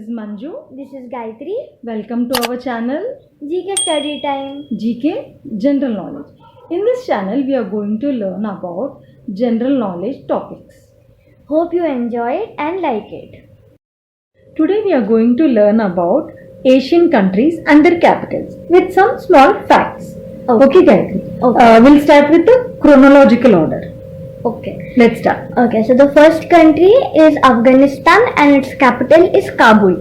is Manju. This is Gayatri. Welcome to our channel GK Study Time. GK General Knowledge. In this channel, we are going to learn about general knowledge topics. Hope you enjoy it and like it. Today, we are going to learn about Asian countries and their capitals with some small facts. Okay, Gayatri. Okay. We'll start with the chronological order. Okay. Let's start. Okay, so the first country is Afghanistan and its capital is Kabul.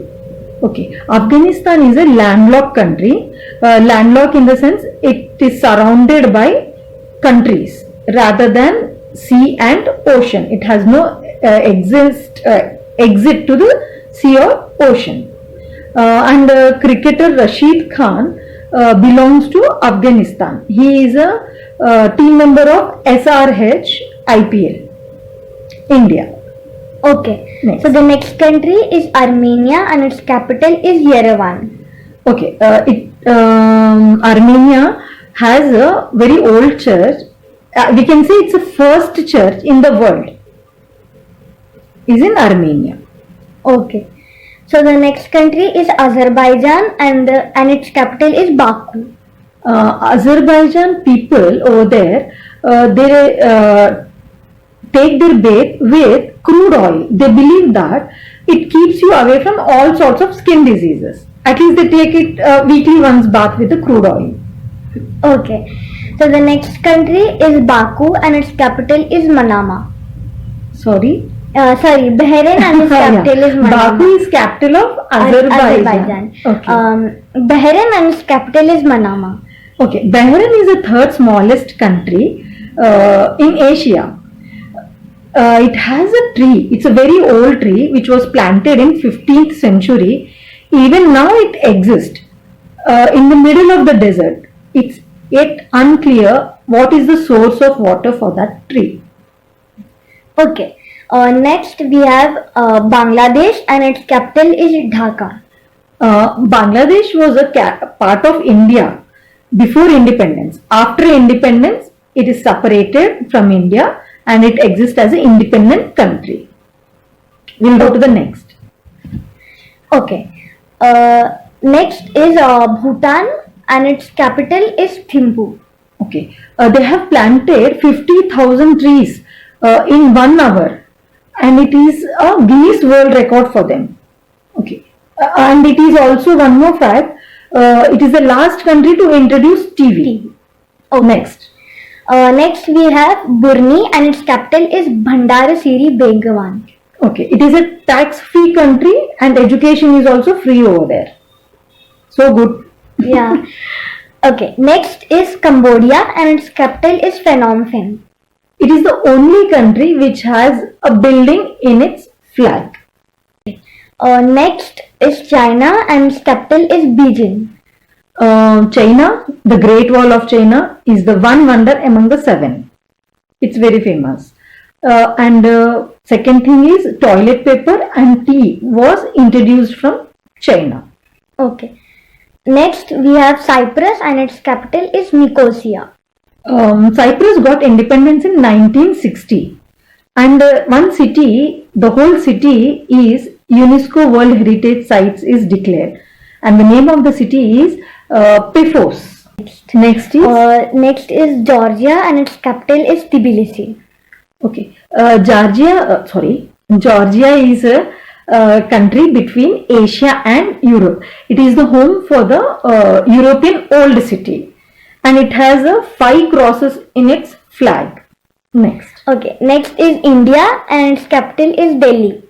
Okay, Afghanistan is a landlocked country. Landlocked in the sense it is surrounded by countries rather than sea and ocean. It has no exit to the sea or ocean. And cricketer Rashid Khan belongs to Afghanistan. He is a team member of SRH IPL, India. Okay. Next. So the next country is Armenia and its capital is Yerevan. Okay, Armenia has a very old church. We can say it's the first church in the world. Is in Armenia. Okay. So the next country is Azerbaijan and its capital is Baku. Azerbaijan people over there, they take their bath with crude oil. They believe that it keeps you away from all sorts of skin diseases. At least they take it weekly once bath with the crude oil. Okay. So the next country is Baku and its capital is Manama. Sorry. Bahrain and its capital is Manama. Baku is capital of Azerbaijan. Okay. Bahrain and its capital is Manama. Okay. Bahrain is the third smallest country in Asia. It has a tree. It's a very old tree which was planted in 15th century. Even now it exists in the middle of the desert. It's yet unclear what is the source of water for that tree. Okay. Next we have Bangladesh and its capital is Dhaka. Bangladesh was a part of India before independence. After independence, it is separated from India and it exists as an independent country. We'll go to the next. Okay. Next is Bhutan and its capital is Thimphu. Okay. They have planted 50,000 trees in 1 hour and it is a Guinness World Record for them. Okay. And it is also one more fact. It is the last country to introduce TV. Okay. Next. Next we have Brunei and its capital is Bandarasiri Begawan. Okay, it is a tax-free country and education is also free over there. So good. Yeah. Okay. Next is Cambodia and its capital is Phnom Penh. It is the only country which has a building in its flag. Next is China and its capital is Beijing. China, the Great Wall of China is the one wonder among the 7. It's very famous. Second thing is toilet paper and tea was introduced from China. Okay. Next we have Cyprus and its capital is Nicosia. Cyprus got independence in 1960 and one city, the whole city is UNESCO World Heritage Sites is declared and the name of the city is Paphos. Next is Georgia and its capital is Tbilisi. Okay, Georgia is a country between Asia and Europe. It is the home for the European Old City and it has 5 crosses in its flag. Next. Okay, next is India and its capital is Delhi.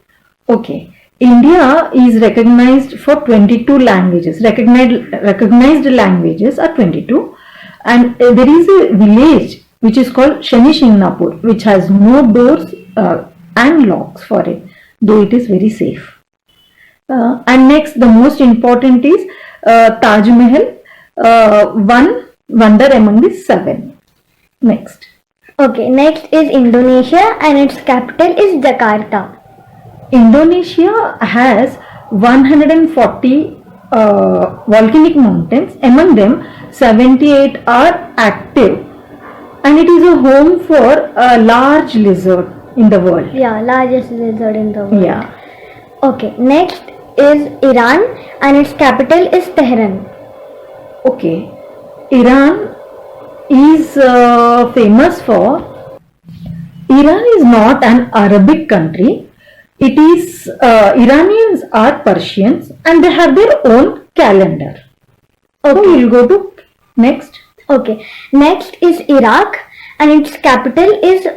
Okay, India is recognized for 22 languages. Recognized languages are 22 and there is a village which is called Shani Shingnapur which has no doors and locks for it, though it is very safe. And next, the most important is Taj Mahal, one wonder among the 7. Next. Okay, next is Indonesia and its capital is Jakarta. Indonesia has 140 volcanic mountains. Among them, 78 are active. And it is a home for a large lizard in the world. Yeah, largest lizard in the world. Yeah. Okay, next is Iran and its capital is Tehran. Okay, Iran is famous for. Iran is not an Arabic country. It is Iranians are Persians and they have their own calendar. So we'll go to next. Okay, next is Iraq and its capital is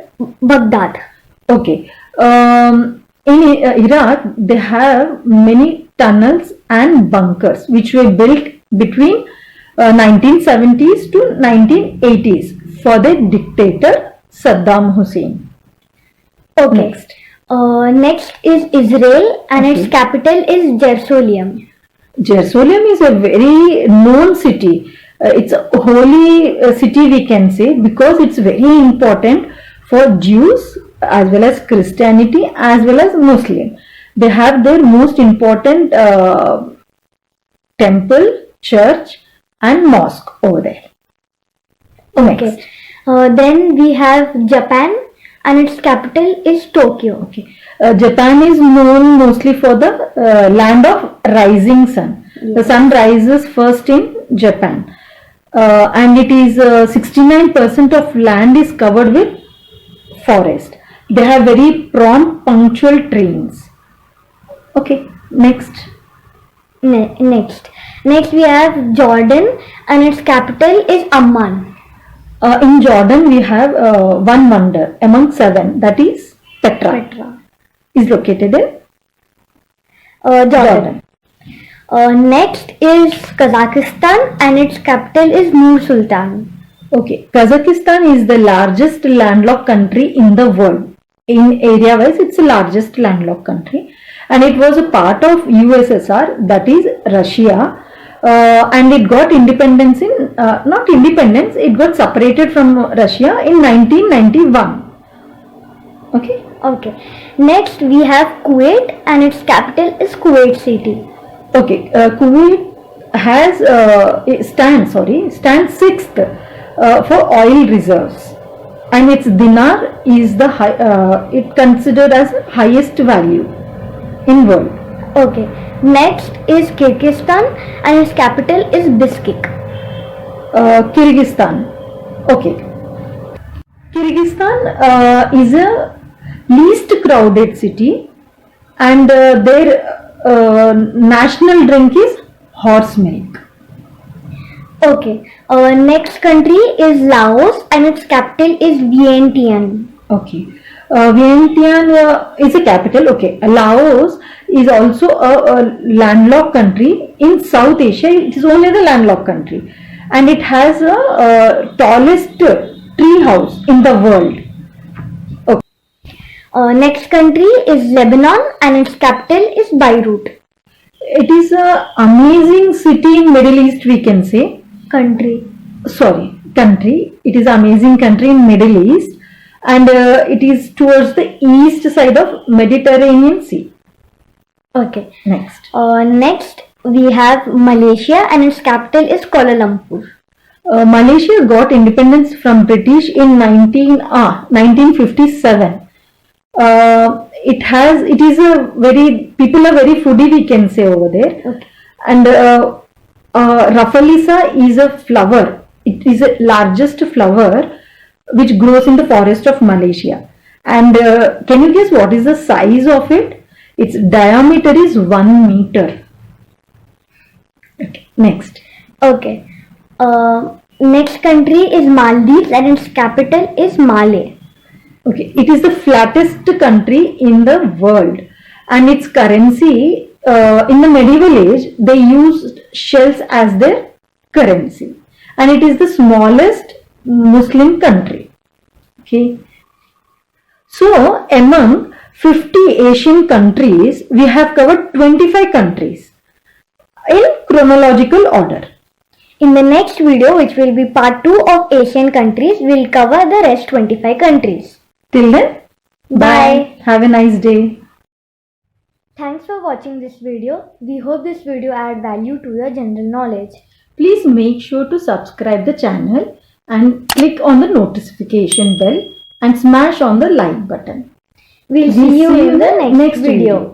Baghdad. Okay, in Iraq they have many tunnels and bunkers which were built between 1970s to 1980s for the dictator Saddam Hussein. Okay. Next is Israel and its Okay. capital is Jerusalem. Jerusalem is a very known city. It's a holy city, we can say, because it's very important for Jews as well as Christianity as well as Muslim. They have their most important temple, church and mosque over there. Next. Then we have Japan and its capital is Tokyo. Okay. Japan is known mostly for the land of rising sun. The sun rises first in Japan, and it is 69% of land is covered with forest. They have very prompt, punctual trains. Okay, next. Next we have Jordan and its capital is Amman. In Jordan, we have one wonder among seven, that is Petra. Is located in Jordan. Next is Kazakhstan and its capital is Nur Sultan. Okay, Kazakhstan is the largest landlocked country in the world. In area wise, it's the largest landlocked country, and it was a part of USSR, that is Russia. And it got independence in, not independence, it got separated from Russia in 1991. Okay. Next we have Kuwait and its capital is Kuwait City. Okay, Kuwait has stands sixth for oil reserves, and its dinar is the it considered as highest value in world. Okay. Next is Kyrgyzstan and its capital is Bishkek. Kyrgyzstan. Okay. Kyrgyzstan is a least crowded city, and their national drink is horse milk. Okay. Next country is Laos and its capital is Vientiane. Okay. Vientiane is a capital. Okay. Laos is also a landlocked country in South Asia. It is only the landlocked country, and it has a tallest tree house in the world. Okay. Next country is Lebanon and its capital is Beirut. It is a amazing city in Middle East, we can say. Country. It is amazing country in Middle East, and it is towards the east side of Mediterranean Sea. Okay. Next. Next we have Malaysia and its capital is Kuala Lumpur. Malaysia got independence from British in 1957. It is a very, people are very foodie, we can say over there. Okay. And Rafflesia is a flower. It is the largest flower which grows in the forest of Malaysia. And can you guess what is the size of it? Its diameter is 1 meter. Okay. Next. Okay. Next country is Maldives and its capital is Malé. Okay. It is the flattest country in the world, and its currency in the medieval age they used shells as their currency, and it is the smallest Muslim country. Okay. So among 50 Asian countries, we have covered 25 countries in chronological order. In the next video, which will be part 2 of Asian countries, we'll cover the rest 25 countries. Till then, Bye. Have a nice day. Thanks for watching this video. We hope this video add value to your general knowledge. Please make sure to subscribe the channel and click on the notification bell and smash on the like button. We'll see you in the next video.